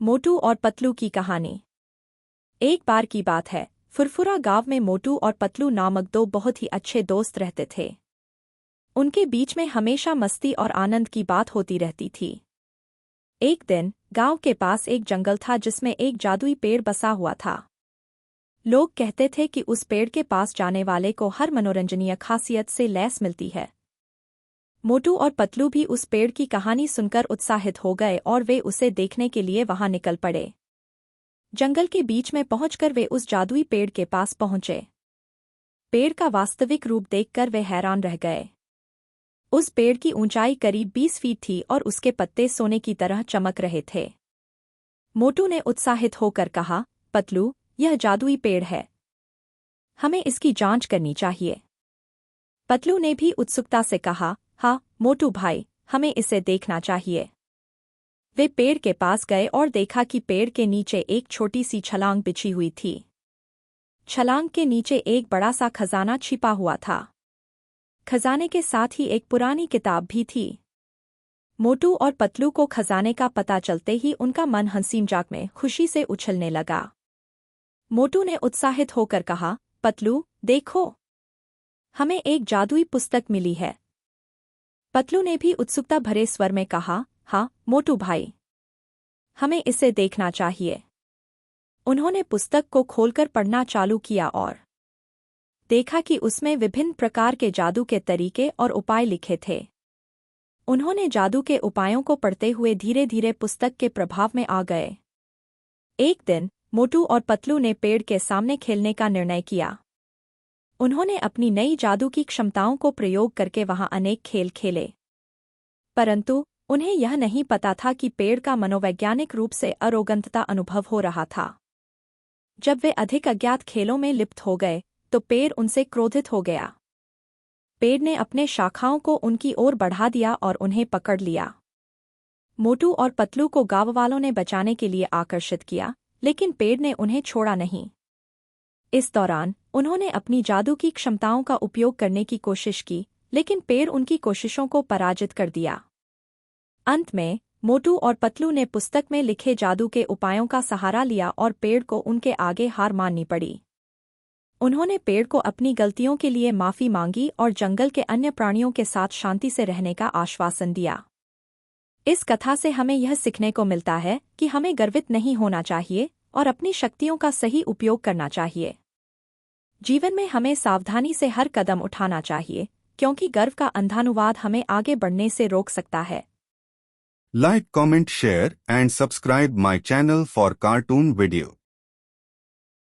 मोटू और पतलू की कहानी। एक बार की बात है, फुरफुरा गांव में मोटू और पतलू नामक दो बहुत ही अच्छे दोस्त रहते थे। उनके बीच में हमेशा मस्ती और आनंद की बात होती रहती थी। एक दिन गांव के पास एक जंगल था जिसमें एक जादुई पेड़ बसा हुआ था। लोग कहते थे कि उस पेड़ के पास जाने वाले को हर मनोरंजनीय खासियत से लैस मिलती है। मोटू और पतलू भी उस पेड़ की कहानी सुनकर उत्साहित हो गए और वे उसे देखने के लिए वहां निकल पड़े। जंगल के बीच में पहुंचकर वे उस जादुई पेड़ के पास पहुंचे। पेड़ का वास्तविक रूप देखकर वे हैरान रह गए। उस पेड़ की ऊंचाई करीब 20 फीट थी और उसके पत्ते सोने की तरह चमक रहे थे। मोटू ने उत्साहित होकर कहा, पतलू, यह जादुई पेड़ है। हमें इसकी जांच करनी चाहिए। पतलू ने भी उत्सुकता से कहा, हाँ मोटू भाई, हमें इसे देखना चाहिए। वे पेड़ के पास गए और देखा कि पेड़ के नीचे एक छोटी सी छलांग बिछी हुई थी। छलांग के नीचे एक बड़ा सा खजाना छिपा हुआ था। खजाने के साथ ही एक पुरानी किताब भी थी। मोटू और पतलू को खजाने का पता चलते ही उनका मन हंसी मजाक में खुशी से उछलने लगा। मोटू ने उत्साहित होकर कहा, पतलू देखो, हमें एक जादुई पुस्तक मिली है। पतलू ने भी उत्सुकता भरे स्वर में कहा, हाँ मोटू भाई, हमें इसे देखना चाहिए। उन्होंने पुस्तक को खोलकर पढ़ना चालू किया और देखा कि उसमें विभिन्न प्रकार के जादू के तरीके और उपाय लिखे थे। उन्होंने जादू के उपायों को पढ़ते हुए धीरे धीरे पुस्तक के प्रभाव में आ गए। एक दिन मोटू और पतलू ने पेड़ के सामने खेलने का निर्णय किया। उन्होंने अपनी नई जादू की क्षमताओं को प्रयोग करके वहां अनेक खेल खेले, परंतु उन्हें यह नहीं पता था कि पेड़ का मनोवैज्ञानिक रूप से अरोगंतता अनुभव हो रहा था। जब वे अधिक अज्ञात खेलों में लिप्त हो गए तो पेड़ उनसे क्रोधित हो गया। पेड़ ने अपने शाखाओं को उनकी ओर बढ़ा दिया और उन्हें पकड़ लिया। मोटू और पतलू को गांव वालों ने बचाने के लिए आकर्षित किया, लेकिन पेड़ ने उन्हें छोड़ा नहीं। इस दौरान उन्होंने अपनी जादू की क्षमताओं का उपयोग करने की कोशिश की, लेकिन पेड़ उनकी कोशिशों को पराजित कर दिया। अंत में मोटू और पतलू ने पुस्तक में लिखे जादू के उपायों का सहारा लिया और पेड़ को उनके आगे हार माननी पड़ी। उन्होंने पेड़ को अपनी गलतियों के लिए माफी मांगी और जंगल के अन्य प्राणियों के साथ शांति से रहने का आश्वासन दिया। इस कथा से हमें यह सीखने को मिलता है कि हमें गर्वित नहीं होना चाहिए और अपनी शक्तियों का सही उपयोग करना चाहिए। जीवन में हमें सावधानी से हर कदम उठाना चाहिए, क्योंकि गर्व का अंधानुवाद हमें आगे बढ़ने से रोक सकता है। Like, comment, share and subscribe my channel for cartoon video.